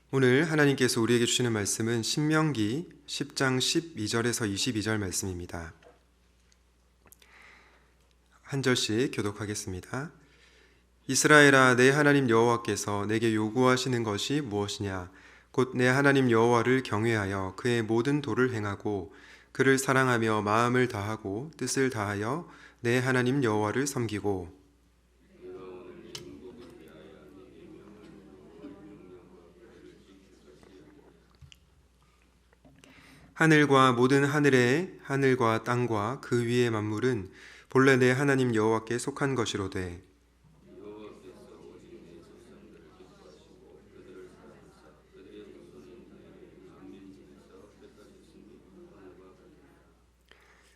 오늘 하나님께서 우리에게 주시는 말씀은 신명기 10장 12절에서 22절 말씀입니다. 한 절씩 교독하겠습니다. 이스라엘아, 내 하나님 여호와께서 내게 요구하시는 것이 무엇이냐? 곧 내 하나님 여호와를 경외하여 그의 모든 도를 행하고 그를 사랑하며 마음을 다하고 뜻을 다하여 내 하나님 여호와를 섬기고 하늘과 모든 하늘과 땅과 그 위의 만물은 본래 내 하나님 여호와께 속한 것이로되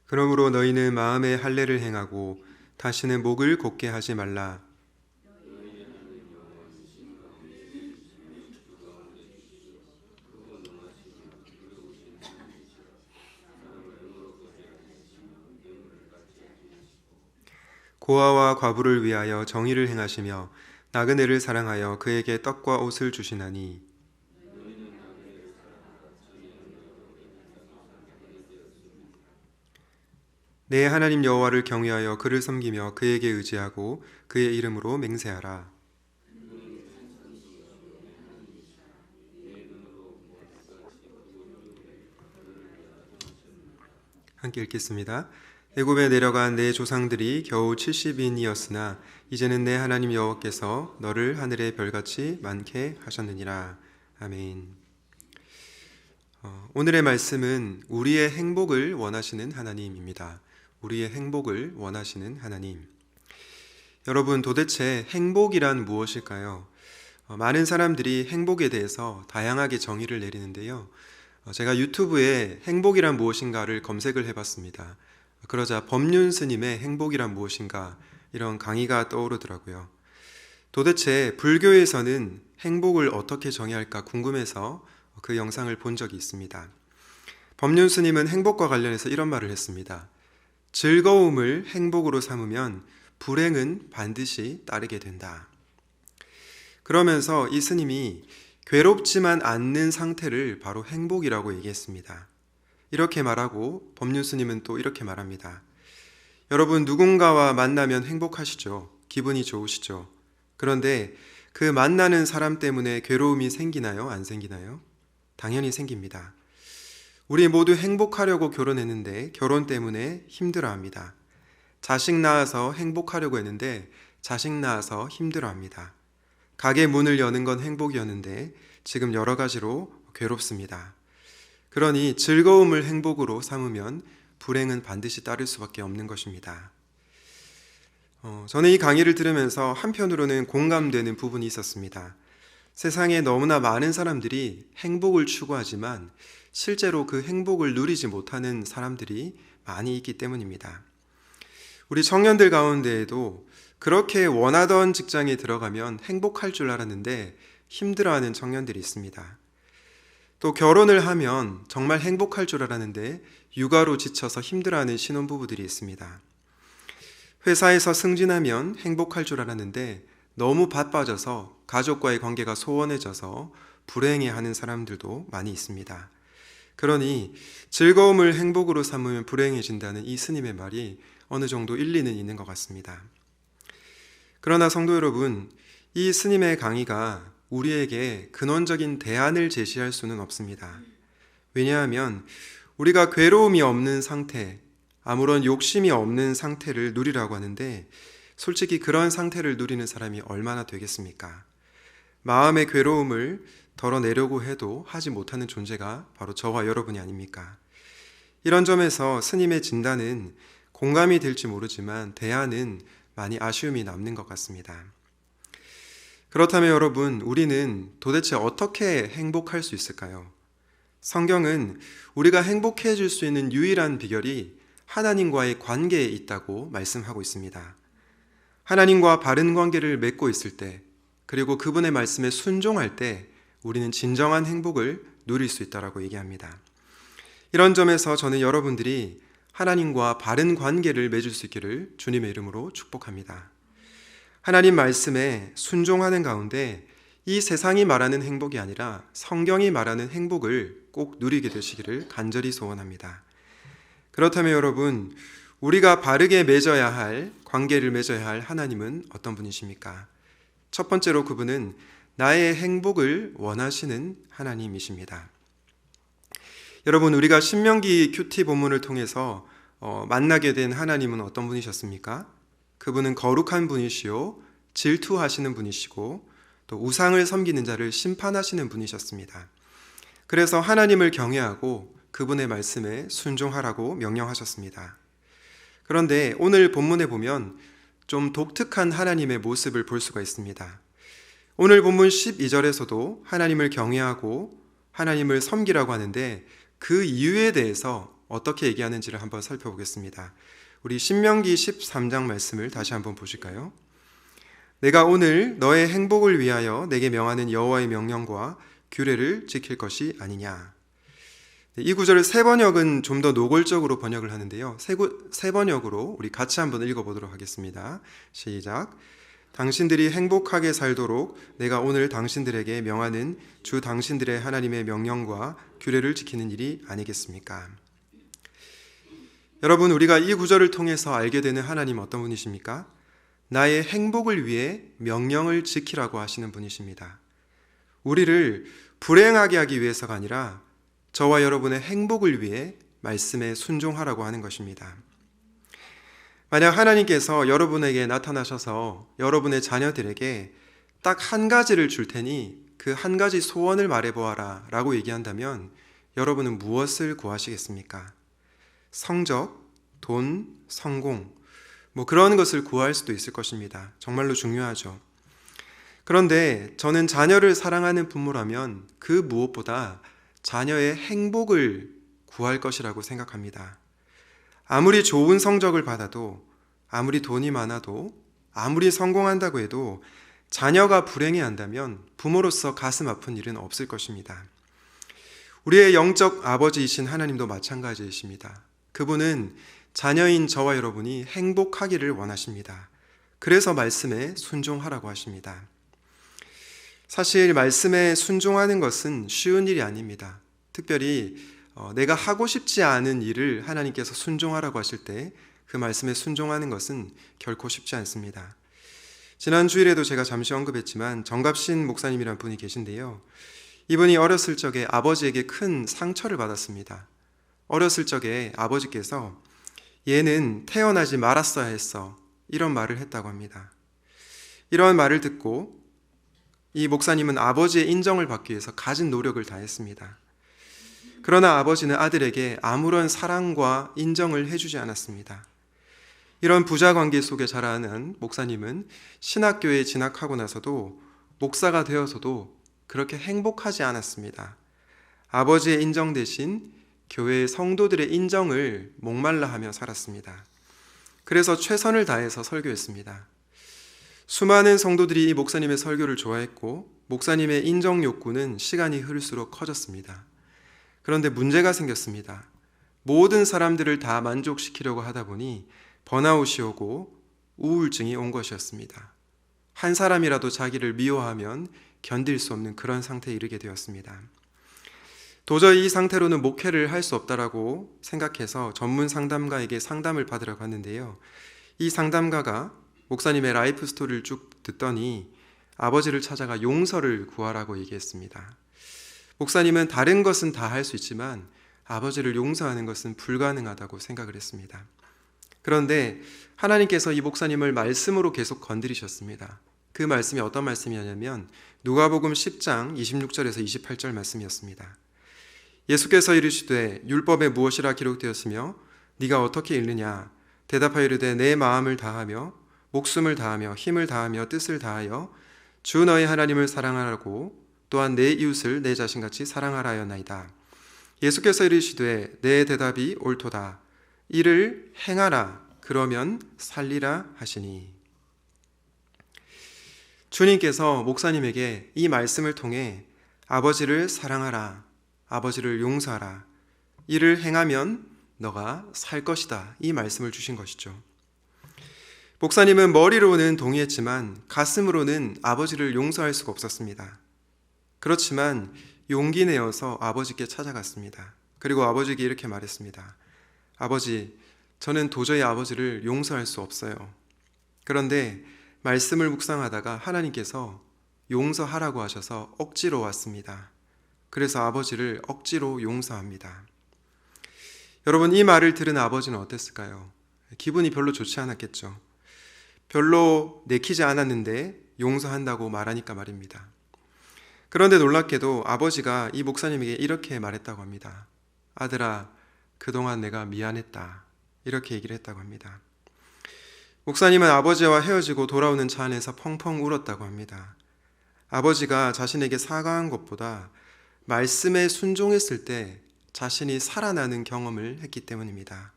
그러므로 너희는 마음의 할례를 행하고 다시는 목을 곧게 하지 말라. 고아와 과부를 위하여 정의를 행하시며 나그네를 사랑하여 그에게 떡과 옷을 주시나니 내 하나님 여호와를 경외하여 그를 섬기며 그에게 의지하고 그의 이름으로 맹세하라. 함께 읽겠습니다. 애굽에 내려간 내 조상들이 겨우 70인이었으나 이제는 내 하나님 여호와께서 너를 하늘의 별같이 많게 하셨느니라. 아멘. 오늘의 말씀은 우리의 행복을 원하시는 하나님입니다. 우리의 행복을 원하시는 하나님. 여러분, 도대체 행복이란 무엇일까요? 많은 사람들이 행복에 대해서 다양하게 정의를 내리는데요. 제가 유튜브에 행복이란 무엇인가를 검색을 해봤습니다. 그러자 법륜 스님의 행복이란 무엇인가 이런 강의가 떠오르더라고요. 도대체 불교에서는 행복을 어떻게 정의할까 궁금해서 그 영상을 본 적이 있습니다. 법륜 스님은 행복과 관련해서 이런 말을 했습니다. 즐거움을 행복으로 삼으면 불행은 반드시 따르게 된다. 그러면서 이 스님이 괴롭지만 않는 상태를 바로 행복이라고 얘기했습니다. 이렇게 말하고 법륜 스님은 또 이렇게 말합니다. 여러분, 누군가와 만나면 행복하시죠? 기분이 좋으시죠? 그런데 그 만나는 사람 때문에 괴로움이 생기나요? 안 생기나요? 당연히 생깁니다. 우리 모두 행복하려고 결혼했는데 결혼 때문에 힘들어합니다. 자식 낳아서 행복하려고 했는데 자식 낳아서 힘들어합니다. 가게 문을 여는 건 행복이었는데 지금 여러 가지로 괴롭습니다. 그러니 즐거움을 행복으로 삼으면 불행은 반드시 따를 수밖에 없는 것입니다. 저는 이 강의를 들으면서 한편으로는 공감되는 부분이 있었습니다. 세상에 너무나 많은 사람들이 행복을 추구하지만 실제로 그 행복을 누리지 못하는 사람들이 많이 있기 때문입니다. 우리 청년들 가운데에도 그렇게 원하던 직장에 들어가면 행복할 줄 알았는데 힘들어하는 청년들이 있습니다. 또 결혼을 하면 정말 행복할 줄 알았는데 육아로 지쳐서 힘들어하는 신혼부부들이 있습니다. 회사에서 승진하면 행복할 줄 알았는데 너무 바빠져서 가족과의 관계가 소원해져서 불행해하는 사람들도 많이 있습니다. 그러니 즐거움을 행복으로 삼으면 불행해진다는 이 스님의 말이 어느 정도 일리는 있는 것 같습니다. 그러나 성도 여러분, 이 스님의 강의가 우리에게 근원적인 대안을 제시할 수는 없습니다. 왜냐하면 우리가 괴로움이 없는 상태, 아무런 욕심이 없는 상태를 누리라고 하는데 솔직히 그런 상태를 누리는 사람이 얼마나 되겠습니까? 마음의 괴로움을 덜어내려고 해도 하지 못하는 존재가 바로 저와 여러분이 아닙니까? 이런 점에서 스님의 진단은 공감이 될지 모르지만 대안은 많이 아쉬움이 남는 것 같습니다. 그렇다면 여러분, 우리는 도대체 어떻게 행복할 수 있을까요? 성경은 우리가 행복해질 수 있는 유일한 비결이 하나님과의 관계에 있다고 말씀하고 있습니다. 하나님과 바른 관계를 맺고 있을 때, 그리고 그분의 말씀에 순종할 때 우리는 진정한 행복을 누릴 수 있다고 얘기합니다. 이런 점에서 저는 여러분들이 하나님과 바른 관계를 맺을 수 있기를 주님의 이름으로 축복합니다. 하나님 말씀에 순종하는 가운데 이 세상이 말하는 행복이 아니라 성경이 말하는 행복을 꼭 누리게 되시기를 간절히 소원합니다. 그렇다면 여러분, 우리가 바르게 맺어야 할, 관계를 맺어야 할 하나님은 어떤 분이십니까? 첫 번째로 그분은 나의 행복을 원하시는 하나님이십니다. 여러분, 우리가 신명기 큐티 본문을 통해서 만나게 된 하나님은 어떤 분이셨습니까? 그분은 거룩한 분이시요, 질투하시는 분이시고 또 우상을 섬기는 자를 심판하시는 분이셨습니다. 그래서 하나님을 경외하고 그분의 말씀에 순종하라고 명령하셨습니다. 그런데 오늘 본문에 보면 좀 독특한 하나님의 모습을 볼 수가 있습니다. 오늘 본문 12절에서도 하나님을 경외하고 하나님을 섬기라고 하는데 그 이유에 대해서 어떻게 얘기하는지를 한번 살펴보겠습니다. 우리 신명기 13장 말씀을 다시 한번 보실까요? 내가 오늘 너의 행복을 위하여 내게 명하는 여호와의 명령과 규례를 지킬 것이 아니냐. 이 구절을 새 번역은 좀 더 노골적으로 번역을 하는데요. 새 번역으로 우리 같이 한번 읽어보도록 하겠습니다. 시작. 당신들이 행복하게 살도록 내가 오늘 당신들에게 명하는 주 당신들의 하나님의 명령과 규례를 지키는 일이 아니겠습니까? 여러분, 우리가 이 구절을 통해서 알게 되는 하나님 어떤 분이십니까? 나의 행복을 위해 명령을 지키라고 하시는 분이십니다. 우리를 불행하게 하기 위해서가 아니라 저와 여러분의 행복을 위해 말씀에 순종하라고 하는 것입니다. 만약 하나님께서 여러분에게 나타나셔서 여러분의 자녀들에게 딱 한 가지를 줄 테니 그 한 가지 소원을 말해보아라 라고 얘기한다면 여러분은 무엇을 구하시겠습니까? 성적, 돈, 성공, 그런 것을 구할 수도 있을 것입니다. 정말로 중요하죠. 그런데 저는 자녀를 사랑하는 부모라면 그 무엇보다 자녀의 행복을 구할 것이라고 생각합니다. 아무리 좋은 성적을 받아도, 아무리 돈이 많아도, 아무리 성공한다고 해도 자녀가 불행해한다면 부모로서 가슴 아픈 일은 없을 것입니다. 우리의 영적 아버지이신 하나님도 마찬가지이십니다. 그분은 자녀인 저와 여러분이 행복하기를 원하십니다. 그래서 말씀에 순종하라고 하십니다. 사실 말씀에 순종하는 것은 쉬운 일이 아닙니다. 특별히 내가 하고 싶지 않은 일을 하나님께서 순종하라고 하실 때 그 말씀에 순종하는 것은 결코 쉽지 않습니다. 지난 주일에도 제가 잠시 언급했지만 정갑신 목사님이라는 분이 계신데요. 이분이 어렸을 적에 아버지에게 큰 상처를 받았습니다. 어렸을 적에 아버지께서 얘는 태어나지 말았어야 했어, 이런 말을 했다고 합니다. 이런 말을 듣고 이 목사님은 아버지의 인정을 받기 위해서 가진 노력을 다했습니다. 그러나 아버지는 아들에게 아무런 사랑과 인정을 해주지 않았습니다. 이런 부자 관계 속에 자라는 목사님은 신학교에 진학하고 나서도 목사가 되어서도 그렇게 행복하지 않았습니다. 아버지의 인정 대신 교회의 성도들의 인정을 목말라 하며 살았습니다. 그래서 최선을 다해서 설교했습니다. 수많은 성도들이 이 목사님의 설교를 좋아했고 목사님의 인정 욕구는 시간이 흐를수록 커졌습니다. 그런데 문제가 생겼습니다. 모든 사람들을 다 만족시키려고 하다 보니 번아웃이 오고 우울증이 온 것이었습니다. 한 사람이라도 자기를 미워하면 견딜 수 없는 그런 상태에 이르게 되었습니다. 도저히 이 상태로는 목회를 할 수 없다라고 생각해서 전문 상담가에게 상담을 받으라고 하는데요. 이 상담가가 목사님의 라이프 스토리를 쭉 듣더니 아버지를 찾아가 용서를 구하라고 얘기했습니다. 목사님은 다른 것은 다 할 수 있지만 아버지를 용서하는 것은 불가능하다고 생각을 했습니다. 그런데 하나님께서 이 목사님을 말씀으로 계속 건드리셨습니다. 그 말씀이 어떤 말씀이었냐면 누가복음 10장 26절에서 28절 말씀이었습니다. 예수께서 이르시되 율법에 무엇이라 기록되었으며 네가 어떻게 읽느냐? 대답하여 이르되 내 마음을 다하며 목숨을 다하며 힘을 다하며 뜻을 다하여 주 너의 하나님을 사랑하라고 또한 내 이웃을 내 자신같이 사랑하라 하였나이다. 예수께서 이르시되 내 대답이 옳도다. 이를 행하라. 그러면 살리라 하시니. 주님께서 목사님에게 이 말씀을 통해 아버지를 사랑하라, 아버지를 용서하라, 이를 행하면 너가 살 것이다, 이 말씀을 주신 것이죠. 목사님은 머리로는 동의했지만 가슴으로는 아버지를 용서할 수가 없었습니다. 그렇지만 용기 내어서 아버지께 찾아갔습니다. 그리고 아버지에게 이렇게 말했습니다. 아버지, 저는 도저히 아버지를 용서할 수 없어요. 그런데 말씀을 묵상하다가 하나님께서 용서하라고 하셔서 억지로 왔습니다. 그래서 아버지를 억지로 용서합니다. 여러분, 이 말을 들은 아버지는 어땠을까요? 기분이 별로 좋지 않았겠죠. 별로 내키지 않았는데 용서한다고 말하니까 말입니다. 그런데 놀랍게도 아버지가 이 목사님에게 이렇게 말했다고 합니다. 아들아, 그동안 내가 미안했다. 이렇게 얘기를 했다고 합니다. 목사님은 아버지와 헤어지고 돌아오는 차 안에서 펑펑 울었다고 합니다. 아버지가 자신에게 사과한 것보다 말씀에 순종했을 때 자신이 살아나는 경험을 했기 때문입니다.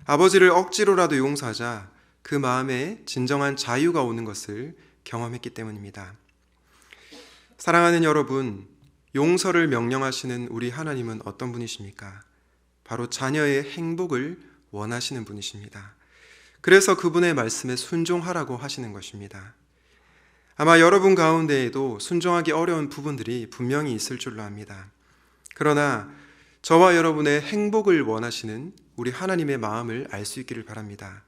아버지를 억지로라도 용서하자 그 마음에 진정한 자유가 오는 것을 경험했기 때문입니다. 사랑하는 여러분, 용서를 명령하시는 우리 하나님은 어떤 분이십니까? 바로 자녀의 행복을 원하시는 분이십니다. 그래서 그분의 말씀에 순종하라고 하시는 것입니다. 아마 여러분 가운데에도 순종하기 어려운 부분들이 분명히 있을 줄로 압니다. 그러나 저와 여러분의 행복을 원하시는 우리 하나님의 마음을 알 수 있기를 바랍니다.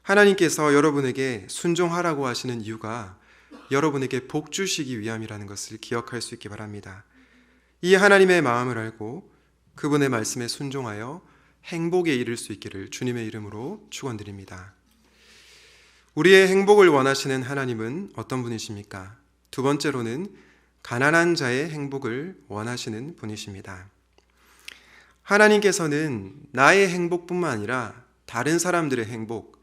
하나님께서 여러분에게 순종하라고 하시는 이유가 여러분에게 복 주시기 위함이라는 것을 기억할 수 있기 바랍니다. 이 하나님의 마음을 알고 그분의 말씀에 순종하여 행복에 이를 수 있기를 주님의 이름으로 축원드립니다. 우리의 행복을 원하시는 하나님은 어떤 분이십니까? 두 번째로는 가난한 자의 행복을 원하시는 분이십니다. 하나님께서는 나의 행복뿐만 아니라 다른 사람들의 행복,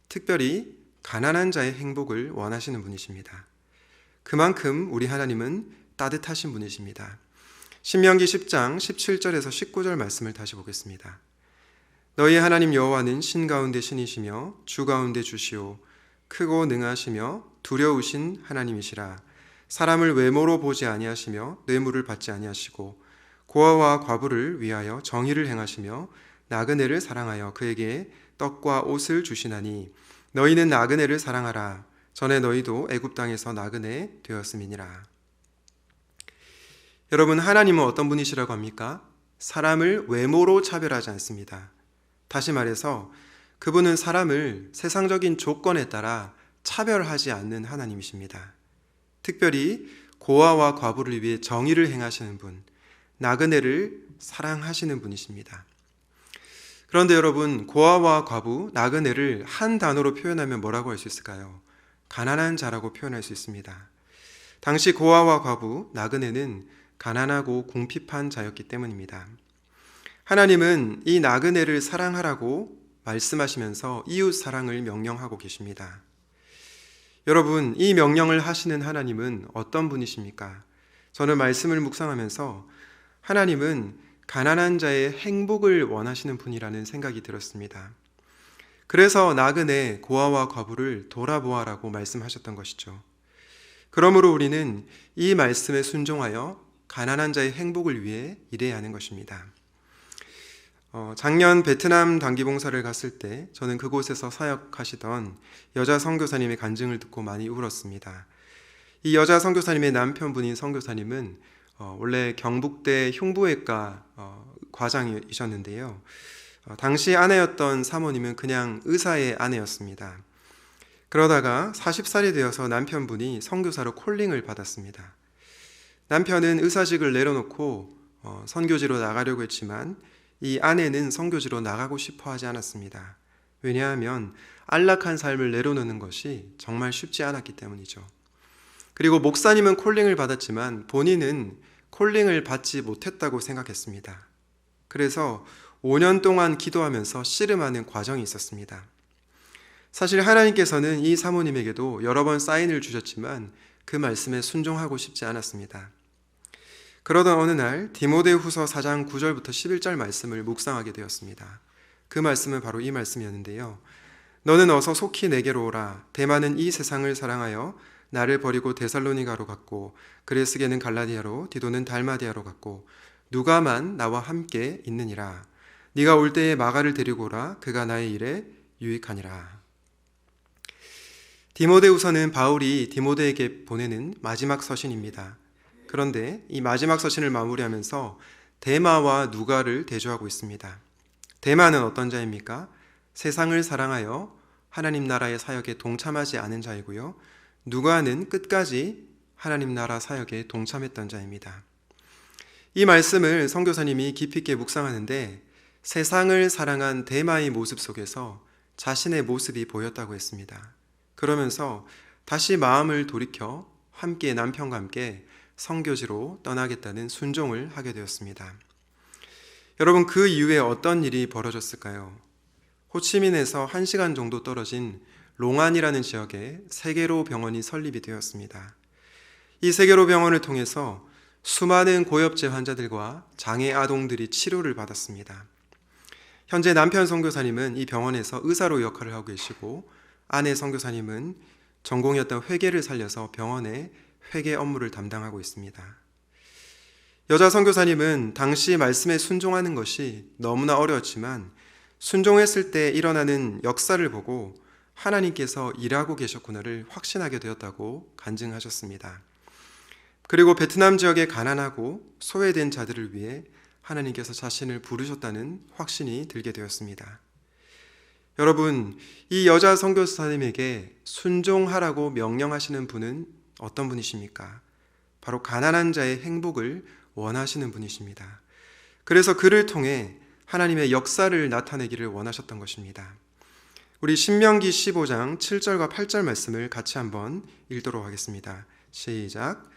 특별히 가난한 자의 행복을 원하시는 분이십니다. 그만큼 우리 하나님은 따뜻하신 분이십니다. 신명기 10장 17절에서 19절 말씀을 다시 보겠습니다. 너희 하나님 여호와는 신 가운데 신이시며 주 가운데 주시오 크고 능하시며 두려우신 하나님이시라. 사람을 외모로 보지 아니하시며 뇌물을 받지 아니하시고 고아와 과부를 위하여 정의를 행하시며 나그네를 사랑하여 그에게 떡과 옷을 주시나니 너희는 나그네를 사랑하라. 전에 너희도 애굽 땅에서 나그네 되었음이니라. 여러분, 하나님은 어떤 분이시라고 합니까? 사람을 외모로 차별하지 않습니다. 다시 말해서 그분은 사람을 세상적인 조건에 따라 차별하지 않는 하나님이십니다. 특별히 고아와 과부를 위해 정의를 행하시는 분, 나그네를 사랑하시는 분이십니다. 그런데 여러분, 고아와 과부, 나그네를 한 단어로 표현하면 뭐라고 할 수 있을까요? 가난한 자라고 표현할 수 있습니다. 당시 고아와 과부, 나그네는 가난하고 궁핍한 자였기 때문입니다. 하나님은 이 나그네를 사랑하라고 말씀하시면서 이웃 사랑을 명령하고 계십니다. 여러분, 이 명령을 하시는 하나님은 어떤 분이십니까? 저는 말씀을 묵상하면서 하나님은 가난한 자의 행복을 원하시는 분이라는 생각이 들었습니다. 그래서 나그네 고아와 과부를 돌아보아라고 말씀하셨던 것이죠. 그러므로 우리는 이 말씀에 순종하여 가난한 자의 행복을 위해 일해야 하는 것입니다. 작년 베트남 단기봉사를 갔을 때 저는 그곳에서 사역하시던 여자 선교사님의 간증을 듣고 많이 울었습니다. 이 여자 선교사님의 남편분인 선교사님은 원래 경북대 흉부외과 과장이셨는데요. 당시 아내였던 사모님은 그냥 의사의 아내였습니다. 그러다가 40살이 되어서 남편분이 선교사로 콜링을 받았습니다. 남편은 의사직을 내려놓고 선교지로 나가려고 했지만 이 아내는 선교지로 나가고 싶어 하지 않았습니다. 왜냐하면 안락한 삶을 내려놓는 것이 정말 쉽지 않았기 때문이죠. 그리고 목사님은 콜링을 받았지만 본인은 콜링을 받지 못했다고 생각했습니다. 그래서 5년 동안 기도하면서 씨름하는 과정이 있었습니다. 사실 하나님께서는 이 사모님에게도 여러 번 사인을 주셨지만 그 말씀에 순종하고 싶지 않았습니다. 그러던 어느 날 디모데후서 4장 9절부터 11절 말씀을 묵상하게 되었습니다. 그 말씀은 바로 이 말씀이었는데요. 너는 어서 속히 내게로 오라. 대만은 이 세상을 사랑하여 나를 버리고 데살로니가로 갔고 그레스게는 갈라디아로 디도는 달마디아로 갔고 누가만 나와 함께 있느니라. 네가 올 때에 마가를 데리고 오라. 그가 나의 일에 유익하니라. 디모데후서는 바울이 디모데에게 보내는 마지막 서신입니다. 그런데 이 마지막 서신을 마무리하면서 데마와 누가를 대조하고 있습니다. 데마는 어떤 자입니까? 세상을 사랑하여 하나님 나라의 사역에 동참하지 않은 자이고요. 누가는 끝까지 하나님 나라 사역에 동참했던 자입니다. 이 말씀을 선교사님이 깊이 있게 묵상하는데 세상을 사랑한 데마의 모습 속에서 자신의 모습이 보였다고 했습니다. 그러면서 다시 마음을 돌이켜 함께 남편과 함께 선교지로 떠나겠다는 순종을 하게 되었습니다. 여러분, 그 이후에 어떤 일이 벌어졌을까요? 호치민에서 1시간 정도 떨어진 롱안이라는 지역에 세계로 병원이 설립이 되었습니다. 이 세계로 병원을 통해서 수많은 고엽제 환자들과 장애 아동들이 치료를 받았습니다. 현재 남편 선교사님은 이 병원에서 의사로 역할을 하고 계시고 아내 선교사님은 전공이었던 회계를 살려서 병원의 회계 업무를 담당하고 있습니다. 여자 선교사님은 당시 말씀에 순종하는 것이 너무나 어려웠지만 순종했을 때 일어나는 역사를 보고 하나님께서 일하고 계셨구나를 확신하게 되었다고 간증하셨습니다. 그리고 베트남 지역의 가난하고 소외된 자들을 위해 하나님께서 자신을 부르셨다는 확신이 들게 되었습니다. 여러분, 이 여자 선교사님에게 순종하라고 명령하시는 분은 어떤 분이십니까? 바로 가난한 자의 행복을 원하시는 분이십니다. 그래서 그를 통해 하나님의 역사를 나타내기를 원하셨던 것입니다. 우리 신명기 15장 7절과 8절 말씀을 같이 한번 읽도록 하겠습니다. 시작.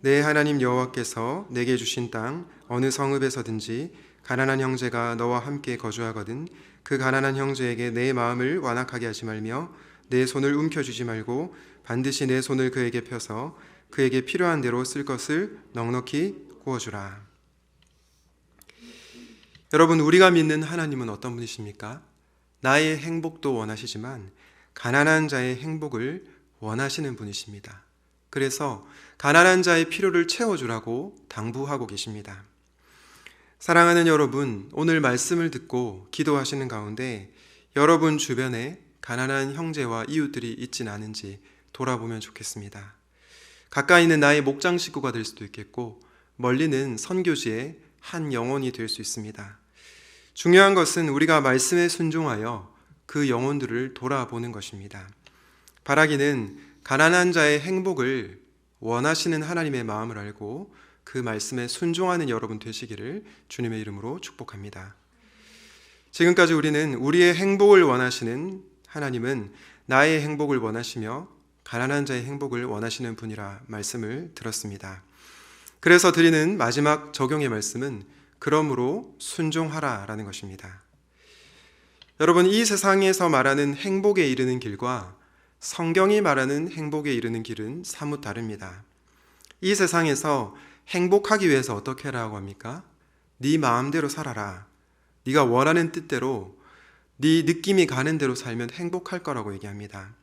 내 하나님 여호와께서 내게 주신 땅 어느 성읍에서든지 가난한 형제가 너와 함께 거주하거든 그 가난한 형제에게 내 마음을 완악하게 하지 말며 내 손을 움켜쥐지 말고 반드시 내 손을 그에게 펴서 그에게 필요한 대로 쓸 것을 넉넉히 구워주라. 여러분, 우리가 믿는 하나님은 어떤 분이십니까? 나의 행복도 원하시지만 가난한 자의 행복을 원하시는 분이십니다. 그래서 가난한 자의 필요를 채워주라고 당부하고 계십니다. 사랑하는 여러분, 오늘 말씀을 듣고 기도하시는 가운데 여러분 주변에 가난한 형제와 이웃들이 있진 않은지 돌아보면 좋겠습니다. 가까이 있는 나의 목장 식구가 될 수도 있겠고 멀리는 선교지의 한 영혼이 될 수 있습니다. 중요한 것은 우리가 말씀에 순종하여 그 영혼들을 돌아보는 것입니다. 바라기는 가난한 자의 행복을 원하시는 하나님의 마음을 알고 그 말씀에 순종하는 여러분 되시기를 주님의 이름으로 축복합니다. 지금까지 우리는 우리의 행복을 원하시는 하나님은 나의 행복을 원하시며 가난한 자의 행복을 원하시는 분이라 말씀을 들었습니다. 그래서 드리는 마지막 적용의 말씀은 그러므로 순종하라 라는 것입니다. 여러분, 이 세상에서 말하는 행복에 이르는 길과 성경이 말하는 행복에 이르는 길은 사뭇 다릅니다. 이 세상에서 행복하기 위해서 어떻게 하라고 합니까? 네 마음대로 살아라. 네가 원하는 뜻대로 네 느낌이 가는 대로 살면 행복할 거라고 얘기합니다.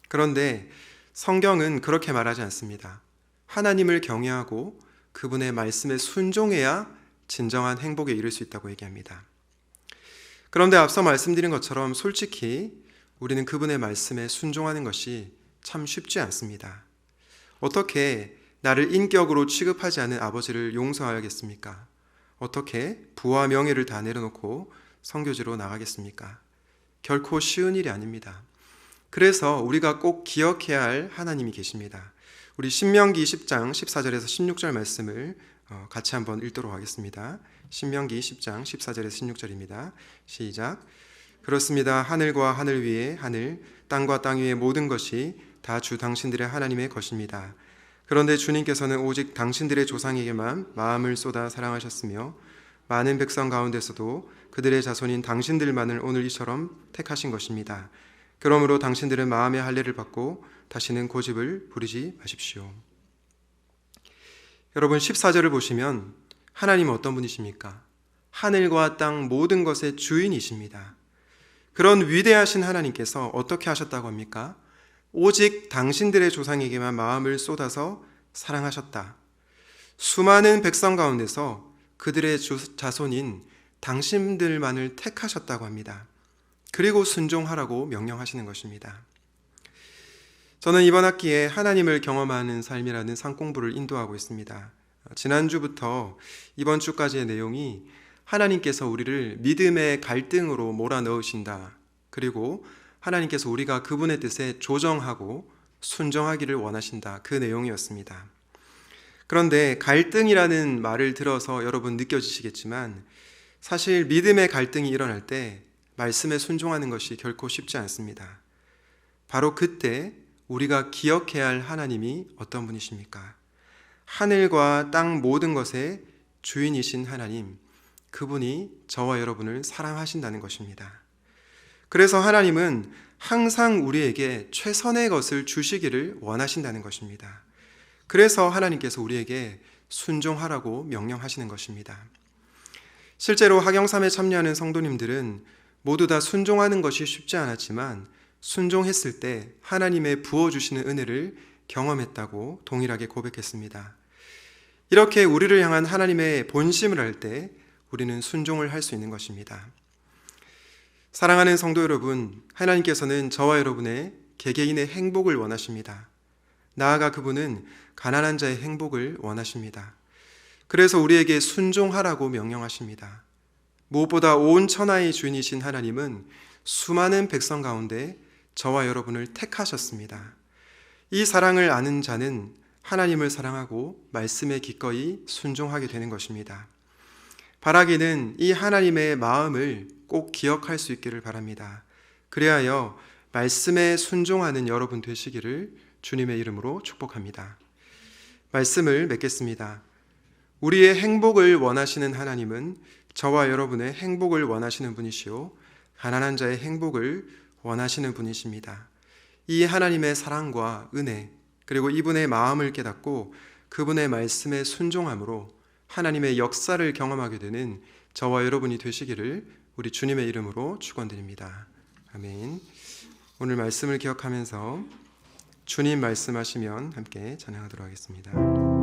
그런데 성경은 그렇게 말하지 않습니다. 하나님을 경외하고 그분의 말씀에 순종해야 진정한 행복에 이를 수 있다고 얘기합니다. 그런데 앞서 말씀드린 것처럼 솔직히 우리는 그분의 말씀에 순종하는 것이 참 쉽지 않습니다. 어떻게 나를 인격으로 취급하지 않은 아버지를 용서하겠습니까? 어떻게 부와 명예를 다 내려놓고 선교지로 나가겠습니까? 결코 쉬운 일이 아닙니다. 그래서 우리가 꼭 기억해야 할 하나님이 계십니다. 우리 신명기 10장 14절에서 16절 말씀을 같이 한번 읽도록 하겠습니다. 신명기 10장 14절에서 16절입니다. 시작. 그렇습니다. 하늘과 하늘 위에 하늘, 땅과 땅 위의 모든 것이 다 주 당신들의 하나님의 것입니다. 그런데 주님께서는 오직 당신들의 조상에게만 마음을 쏟아 사랑하셨으며 많은 백성 가운데서도 그들의 자손인 당신들만을 오늘 이처럼 택하신 것입니다. 그러므로 당신들은 마음의 할례를 받고 다시는 고집을 부리지 마십시오. 여러분, 14절을 보시면 하나님은 어떤 분이십니까? 하늘과 땅 모든 것의 주인이십니다. 그런 위대하신 하나님께서 어떻게 하셨다고 합니까? 오직 당신들의 조상에게만 마음을 쏟아서 사랑하셨다. 수많은 백성 가운데서 그들의 자손인 당신들만을 택하셨다고 합니다. 그리고 순종하라고 명령하시는 것입니다. 저는 이번 학기에 하나님을 경험하는 삶이라는 상공부를 인도하고 있습니다. 지난주부터 이번 주까지의 내용이 하나님께서 우리를 믿음의 갈등으로 몰아넣으신다. 그리고 하나님께서 우리가 그분의 뜻에 조정하고 순종하기를 원하신다. 그 내용이었습니다. 그런데 갈등이라는 말을 들어서 여러분 느껴지시겠지만 사실 믿음의 갈등이 일어날 때 말씀에 순종하는 것이 결코 쉽지 않습니다. 바로 그때 우리가 기억해야 할 하나님이 어떤 분이십니까? 하늘과 땅 모든 것의 주인이신 하나님, 그분이 저와 여러분을 사랑하신다는 것입니다. 그래서 하나님은 항상 우리에게 최선의 것을 주시기를 원하신다는 것입니다. 그래서 하나님께서 우리에게 순종하라고 명령하시는 것입니다. 실제로 학영삼에 참여하는 성도님들은 모두 다 순종하는 것이 쉽지 않았지만 순종했을 때 하나님의 부어주시는 은혜를 경험했다고 동일하게 고백했습니다. 이렇게 우리를 향한 하나님의 본심을 알 때 우리는 순종을 할 수 있는 것입니다. 사랑하는 성도 여러분, 하나님께서는 저와 여러분의 개개인의 행복을 원하십니다. 나아가 그분은 가난한 자의 행복을 원하십니다. 그래서 우리에게 순종하라고 명령하십니다. 무엇보다 온 천하의 주인이신 하나님은 수많은 백성 가운데 저와 여러분을 택하셨습니다. 이 사랑을 아는 자는 하나님을 사랑하고 말씀에 기꺼이 순종하게 되는 것입니다. 바라기는 이 하나님의 마음을 꼭 기억할 수 있기를 바랍니다. 그리하여 말씀에 순종하는 여러분 되시기를 주님의 이름으로 축복합니다. 말씀을 맺겠습니다. 우리의 행복을 원하시는 하나님은 저와 여러분의 행복을 원하시는 분이시오 가난한 자의 행복을 원하시는 분이십니다. 이 하나님의 사랑과 은혜 그리고 이분의 마음을 깨닫고 그분의 말씀에 순종함으로 하나님의 역사를 경험하게 되는 저와 여러분이 되시기를 우리 주님의 이름으로 축원드립니다. 아멘. 오늘 말씀을 기억하면서 주님 말씀하시면 함께 찬양하도록 하겠습니다.